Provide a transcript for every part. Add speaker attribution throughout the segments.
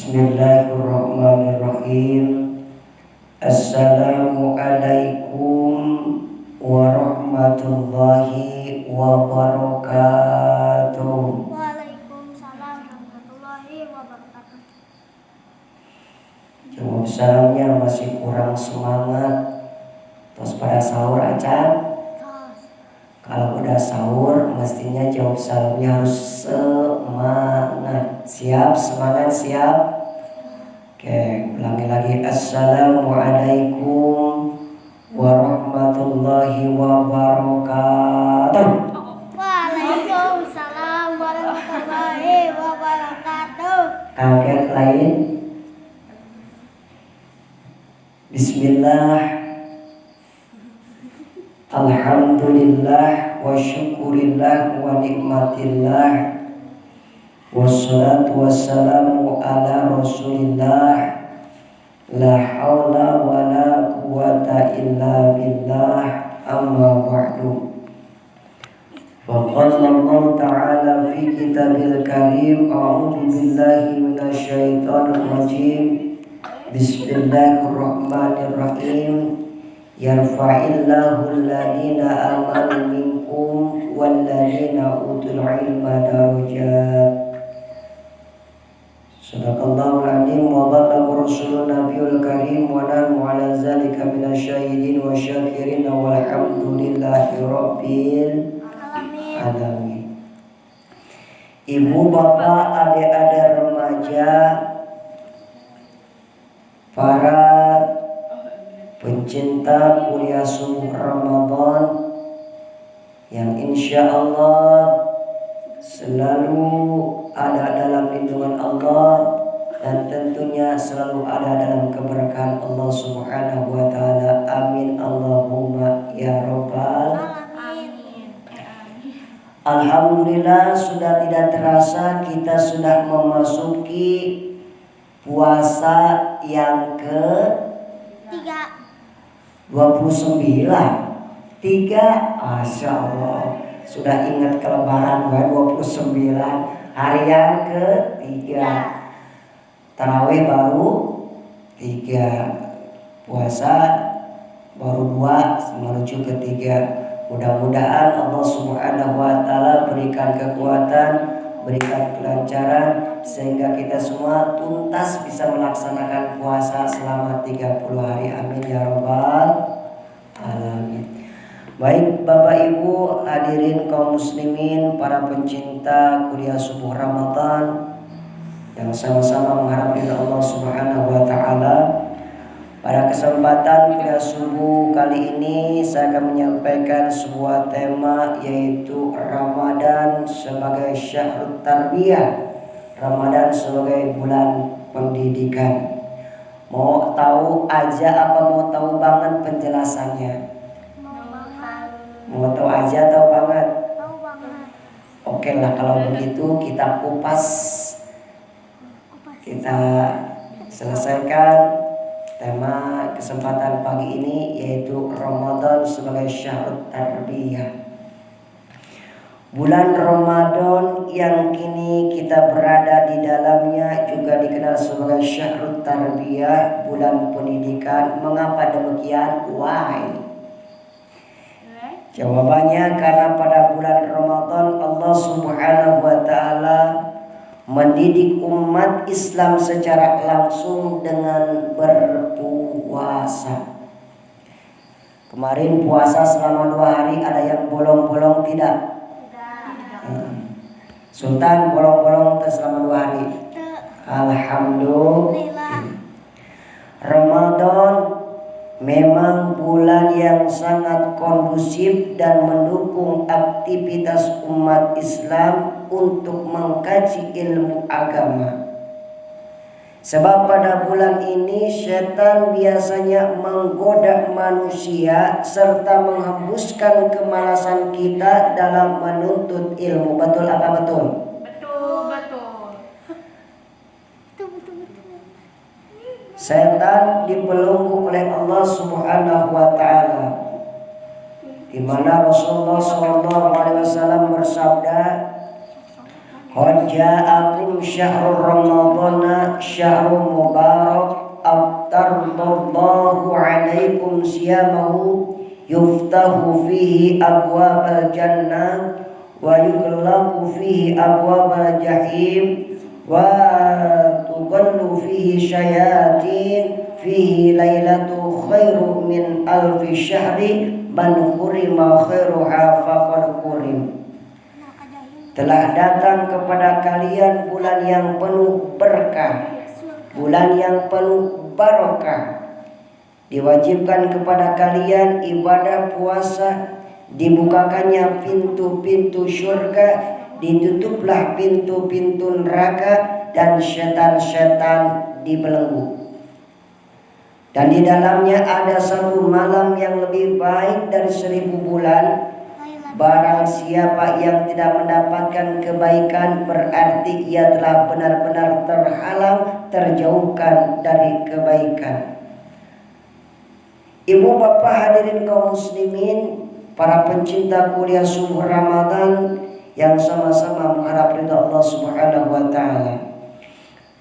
Speaker 1: Bismillahirrahmanirrahim. Assalamualaikum warahmatullahi wabarakatuh.
Speaker 2: Waalaikumsalam warahmatullahi wabarakatuh.
Speaker 1: Jawab salamnya masih kurang semangat. Terus pada sahur acan. Kalau udah sahur mestinya jawab salamnya harus semangat. Siap? Semangat siap? Oke, ulangi lagi. Assalamualaikum warahmatullahi wabarakatuh.
Speaker 2: Waalaikumsalam warahmatullahi wabarakatuh.
Speaker 1: Kaget lain. Bismillah. Alhamdulillah wa syukurillah wa nikmatillah. Wassalatu wassalamu ala rasulillah. La hawla wa la quwata illa billah. Amma ba'du. Faqala Allah ta'ala fi kitabil karim. A'udhu billahi minasyaitanir rajim. Bismillahirrahmanirrahim. Yarfa'illahu alladhina amanu minkum walladhina utul ilma darajat. Sadaqallahul azim wa ballaga rasulun nabiyul karim wa nahnu ala zalika minasyahidin wa syakirin walhamdulillahi rabbil alamin. Ibu bapak adik-adik remaja, para pencinta kuliah subuh Ramadan yang insya Allah selalu ada dalam lindungan Allah dan tentunya selalu ada dalam keberkahan Allah Subhanahu wa taala. Amin Allahumma ya rabbal alamin. Alhamdulillah, sudah tidak terasa kita sudah memasuki puasa yang ke 29. Masya Allah, sudah ingat kelebaran 29, hari yang ketiga. Tarawih baru 3, puasa baru 2, menuju ke-3. Mudah-mudahan Allah Subhanahu wa taala berikan kekuatan, berikan kelancaran sehingga kita semua tuntas bisa melaksanakan puasa selama 30 hari. Amin ya rabbal alamin. Baik Bapak Ibu hadirin kaum muslimin, para pencinta kuliah subuh Ramadan yang sama-sama mengharap ridha Allah Subhanahu wa taala. Pada kesempatan kuliah subuh kali ini saya akan menyampaikan sebuah tema, yaitu Ramadan sebagai syahrut tarbiyah, Ramadan sebagai bulan pendidikan. Mau tahu aja apa mau tahu banget penjelasannya? Mau tahu aja atau banget? Oke lah, kalau begitu kita kupas. Kita selesaikan tema kesempatan pagi ini, yaitu Ramadan sebagai syahrut tarbiyah. Bulan Ramadan yang kini kita berada di dalamnya juga dikenal sebagai syahrut tarbiyah, bulan pendidikan. Mengapa demikian? Why? Jawabannya karena pada bulan Ramadan Allah Subhanahu wa taala mendidik umat Islam secara langsung dengan berpuasa. Kemarin puasa selama 2 hari, ada yang bolong-bolong tidak? Sultan bolong-bolong selama 2 hari. Alhamdulillah. Ramadan memang bulan yang sangat kondusif dan mendukung aktivitas umat Islam untuk mengkaji ilmu agama. Sebab pada bulan ini setan biasanya menggoda manusia serta menghembuskan kemalasan kita dalam menuntut ilmu. Betul apa betul?
Speaker 2: Betul.
Speaker 1: Setan dibelenggu oleh Allah Subhanahu wa taala, di mana Rasulullah SAW bersabda, Qad ja'akum syahrul ramadhana syahrul mubarak aftaradallahu 'alaikum siyamahu yuftahu fihi abwabal jannah wa yughlaqu fihi abwabal jahim wa tuqallu fihi syayatin fihi lailatu khairu min alfi syahri man hurima khairuha faqad hurim. Telah datang kepada kalian bulan yang penuh berkah, bulan yang penuh barokah. Diwajibkan kepada kalian ibadah puasa, dibukakannya pintu-pintu syurga, ditutuplah pintu-pintu neraka, dan setan-setan dibelenggu. Dan di dalamnya ada satu malam yang lebih baik dari 1000 bulan. Barang siapa yang tidak mendapatkan kebaikan, berarti ia telah benar-benar terhalang, terjauhkan dari kebaikan. Ibu bapak hadirin kaum muslimin, para pencinta kuliah subuh Ramadan yang sama-sama mengharap ridha Allah Subhanahu wa taala.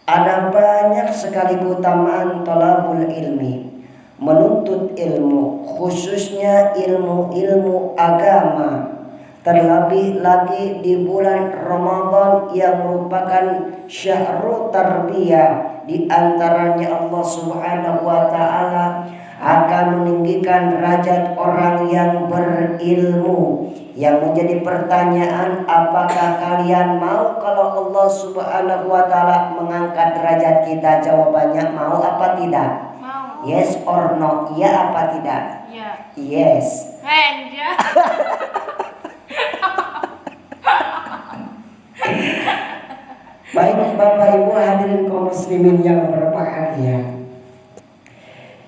Speaker 1: Ada banyak sekali keutamaan thalabul ilmi, menuntut ilmu, khususnya ilmu-ilmu agama. Terlebih lagi di bulan Ramadan yang merupakan syahrul tarbiyah. Di antaranya Allah Subhanahu wa taala akan meninggikan derajat orang yang berilmu. Yang menjadi pertanyaan, apakah kalian mau kalau Allah Subhanahu wa taala mengangkat derajat kita? Jawabannya mau apa tidak?
Speaker 2: Mau.
Speaker 1: Yes or no? Iya apa tidak?
Speaker 2: Ya.
Speaker 1: Yes.
Speaker 2: Enja.
Speaker 1: Baik Bapak Ibu hadirin kaum muslimin yang berbahagia.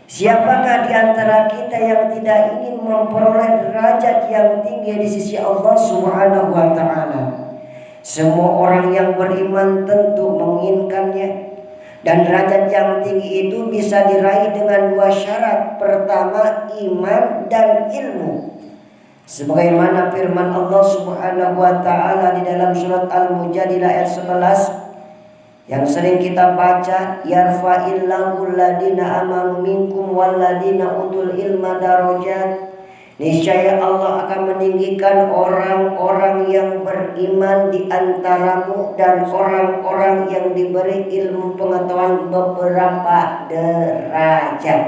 Speaker 1: Siapakah di antara kita yang tidak ingin memperoleh derajat yang tinggi di sisi Allah Subhanahu wa taala? Semua orang yang beriman tentu menginginkannya. Dan derajat yang tinggi itu bisa diraih dengan 2 syarat. Pertama, iman dan ilmu. Sebagaimana firman Allah Subhanahu wa taala di dalam surat Al-Mujadilah ayat 11 yang sering kita baca, yarfa'illahu alladina amanu minkum walladina utul ilma darajat. Niscaya Allah akan meninggikan orang-orang yang beriman di antaramu dan orang-orang yang diberi ilmu pengetahuan beberapa derajat.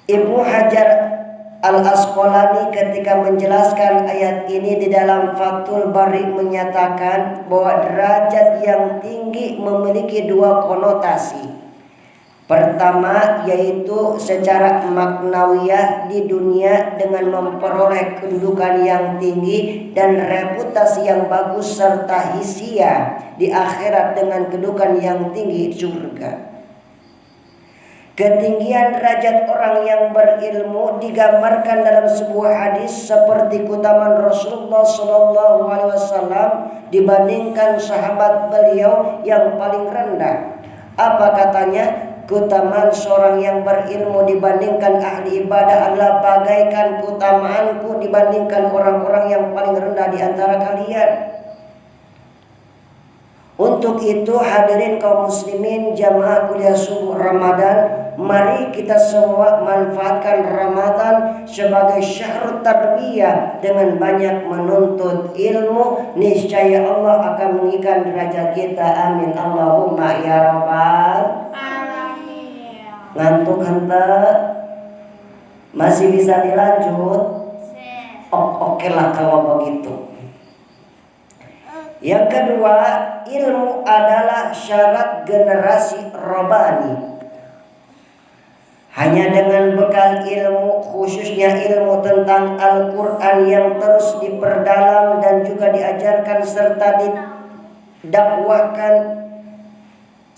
Speaker 1: Ibnu Hajar Al-Asqalani ketika menjelaskan ayat ini di dalam Fathul Bari menyatakan bahwa derajat yang tinggi memiliki 2 konotasi. Pertama yaitu secara maknawiyah di dunia dengan memperoleh kedudukan yang tinggi dan reputasi yang bagus serta hisia di akhirat dengan kedudukan yang tinggi surga. Ketinggian derajat orang yang berilmu digambarkan dalam sebuah hadis seperti keutamaan Rasulullah SAW dibandingkan sahabat beliau yang paling rendah. Apa katanya? Keutamaan seorang yang berilmu dibandingkan ahli ibadah adalah bagaikan keutamaanku dibandingkan orang-orang yang paling rendah di antara kalian. Untuk itu hadirin kaum muslimin jamaah kuliah subuh Ramadan, mari kita semua manfaatkan Ramadan sebagai syahrul tarbiyah dengan banyak menuntut ilmu. Niscaya Allah akan meninggikan derajat kita. Amin Allahumma ya rabbal
Speaker 2: Alamin.
Speaker 1: Ngantuk hente? Masih bisa dilanjut? Oke lah kalau begitu. Yang kedua, ilmu adalah syarat generasi robani. Hanya dengan bekal ilmu, khususnya ilmu tentang Al-Quran yang terus diperdalam dan juga diajarkan serta didakwahkan,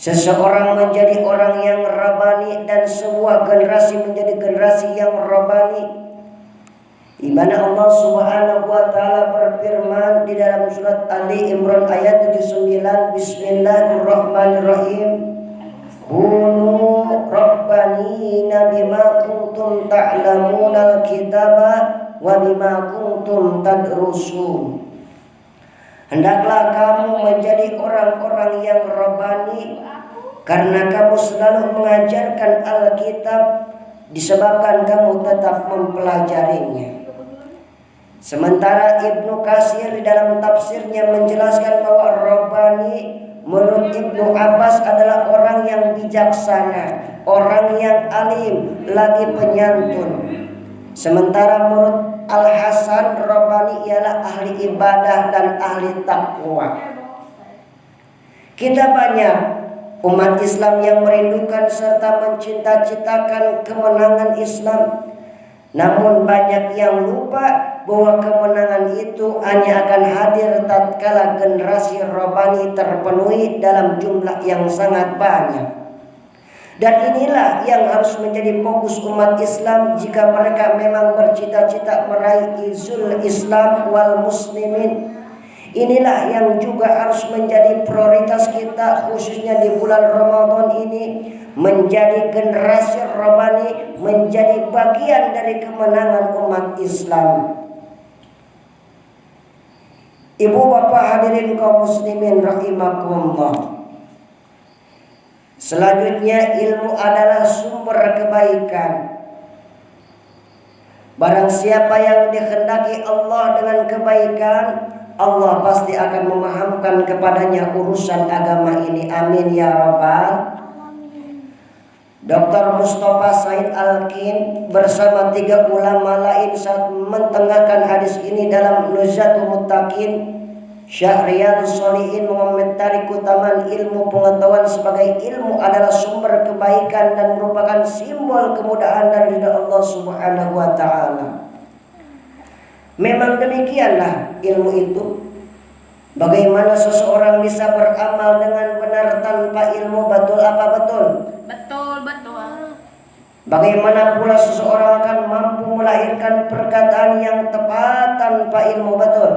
Speaker 1: seseorang menjadi orang yang rabani dan sebuah generasi menjadi generasi yang rabani. Di mana Allah Subhanahu wa taala berfirman di dalam surat Ali Imran ayat 79, Bismillahirrahmanirrahim. Kunu rabbanina bima kuntum ta'lamunal kitaba wa bima kuntum tadrusun. Hendaklah kamu menjadi orang-orang yang rabbani, karena kamu selalu mengajarkan Alkitab disebabkan kamu tetap mempelajarinya. Sementara Ibnu Katsir di dalam tafsirnya menjelaskan bahwa rabbani menurut Ibnu Abbas adalah orang yang bijaksana, orang yang alim, lagi penyantun. Sementara menurut Al-Hasan, rabbani ialah ahli ibadah dan ahli takwa. Kita banyak umat Islam yang merindukan serta mencita-citakan kemenangan Islam. Namun banyak yang lupa bahwa kemenangan itu hanya akan hadir tatkala generasi rabbani terpenuhi dalam jumlah yang sangat banyak. Dan inilah yang harus menjadi fokus umat Islam jika mereka memang bercita-cita meraih izul Islam wal muslimin. Inilah yang juga harus menjadi prioritas kita khususnya di bulan Ramadan ini. Menjadi generasi rabbani, menjadi bagian dari kemenangan umat Islam. Ibu bapak hadirin kaum muslimin rahimakumullah. Selanjutnya, ilmu adalah sumber kebaikan. Barang siapa yang dikehendaki Allah dengan kebaikan, Allah pasti akan memahamkan kepadanya urusan agama ini. Amin ya rabbal. Dr. Mustafa Said Al-Kin bersama 3 ulama lain saat mentengahkan hadis ini dalam Nuzhatul Muttaqin Riyadhus Shalihin mengomentari keutamaan ilmu pengetahuan sebagai ilmu adalah sumber kebaikan dan merupakan simbol kemudahan dan ridha Allah Subhanahu wa taala. Memang demikianlah ilmu itu. Bagaimana seseorang bisa beramal dengan benar tanpa ilmu? Betul apa betul?
Speaker 2: Betul.
Speaker 1: Bagaimana pula seseorang akan mampu melahirkan perkataan yang tepat tanpa ilmu? Betul.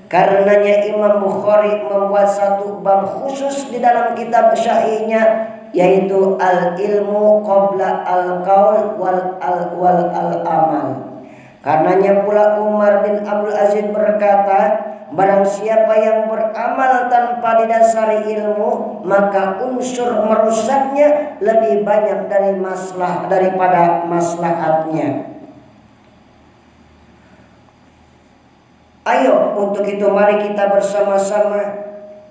Speaker 1: Karenanya Imam Bukhari membuat satu bab khusus di dalam kitab sahihnya, yaitu al-ilmu qabla al-qaul wal amal. Karenanya pula Umar bin Abdul Aziz berkata, barang siapa yang beramal tanpa didasari ilmu, maka unsur merusaknya lebih banyak daripada maslahatnya. Ayo, untuk itu mari kita bersama-sama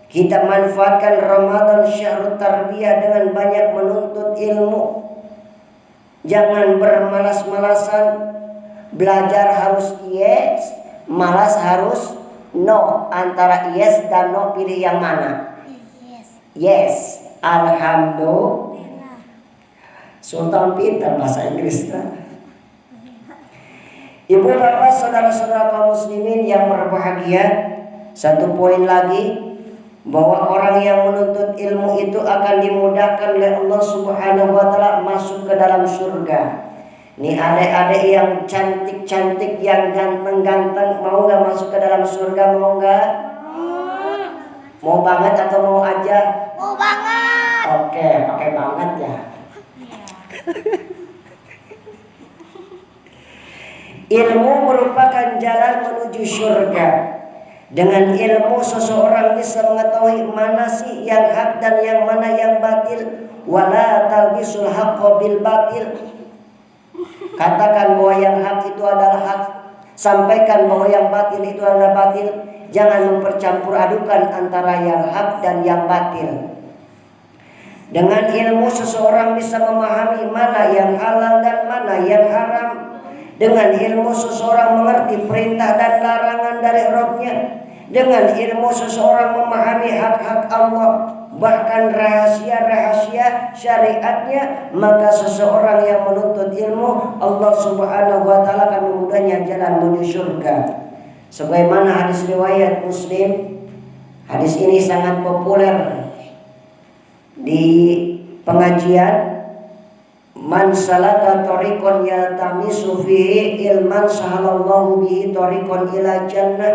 Speaker 1: kita manfaatkan Ramadan Syahrul Tarbiyah dengan banyak menuntut ilmu. Jangan bermalas-malasan. Belajar harus yes, malas harus no. Antara yes dan no pilih yang mana? Yes. Alhamdulillah. Sultan pintar bahasa Inggris. Ibu bapak saudara-saudara kaum muslimin yang berbahagia, satu poin lagi, bahwa orang yang menuntut ilmu itu akan dimudahkan oleh Allah Subhanahu wa taala masuk ke dalam surga. Nih adik-adik yang cantik-cantik, yang ganteng-ganteng, mau gak masuk ke dalam surga? Mau gak? Mau banget atau mau aja?
Speaker 2: Mau banget.
Speaker 1: Oke, pakai banget ya. Ilmu merupakan jalan menuju surga. Dengan ilmu seseorang bisa mengetahui mana sih yang hak dan yang mana yang batil. Wala talbisul haqqa bil batil. Katakan bahwa yang hak itu adalah hak, sampaikan bahwa yang batil itu adalah batil. Jangan mempercampur adukan antara yang hak dan yang batil. Dengan ilmu seseorang bisa memahami mana yang halal dan mana yang haram. Dengan ilmu seseorang mengerti perintah dan larangan dari Rabb-Nya. Dengan ilmu seseorang memahami hak-hak Allah, bahkan rahasia-rahasia syariatnya. Maka seseorang yang menuntut ilmu, Allah Subhanahu wa taala akan memudahnya jalan menuju surga. Sebagaimana hadis riwayat Muslim, hadis ini sangat populer di pengajian. Man salaka tariqan yaltamisu fihi ilman sahalallahu bihi tariqan ila jannah.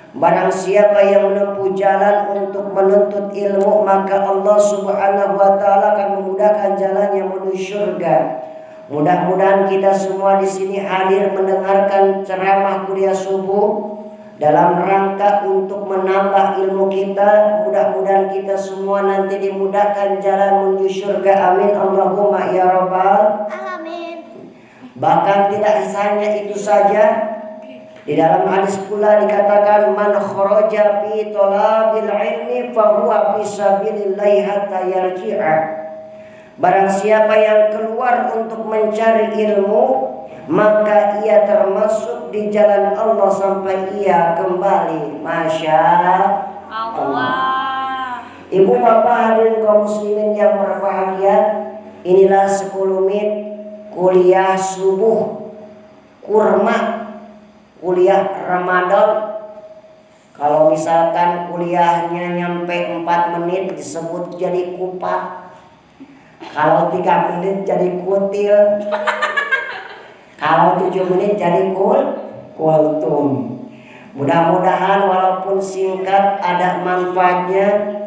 Speaker 1: Barang siapa yang menempuh jalan untuk menuntut ilmu, maka Allah Subhanahu wa taala akan memudahkan jalannya menuju surga. Mudah-mudahan kita semua di sini hadir mendengarkan ceramah kuliah subuh, dalam rangka untuk menambah ilmu kita. Mudah-mudahan kita semua nanti dimudahkan jalan menuju surga. Amin Allahumma ya rabbal
Speaker 2: Alamin.
Speaker 1: Bahkan tidak hanya itu saja, di dalam hadis pula dikatakan man kharaja fi talabil ilmi fa huwa fi sabilillahi hatta yarji'a. Barang siapa yang keluar untuk mencari ilmu, maka ia termasuk di jalan Allah sampai ia kembali. Masya
Speaker 2: Allah.
Speaker 1: Ibu bapak hadirin kaum muslimin yang berbahagia, inilah 10 menit kuliah subuh kurma, kuliah Ramadan. Kalau misalkan kuliahnya nyampe 4 menit disebut jadi kupat. Kalau 3 menit jadi kutil. Kalau 7 menit jadi kultum. Mudah-mudahan walaupun singkat ada manfaatnya.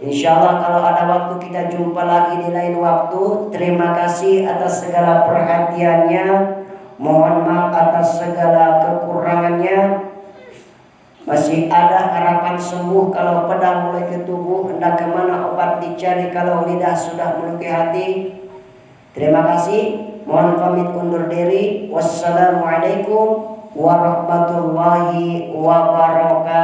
Speaker 1: Insya Allah kalau ada waktu kita jumpa lagi di lain waktu. Terima kasih atas segala perhatiannya. Mohon maaf atas segala kekurangannya. Masih ada harapan sembuh kalau pedang mulai ke tubuh. Hendak kemana obat dicari kalau lidah sudah melukai hati. Terima kasih. Mohon pamit undur diri. Wassalamualaikum warahmatullahi wabarakatuh.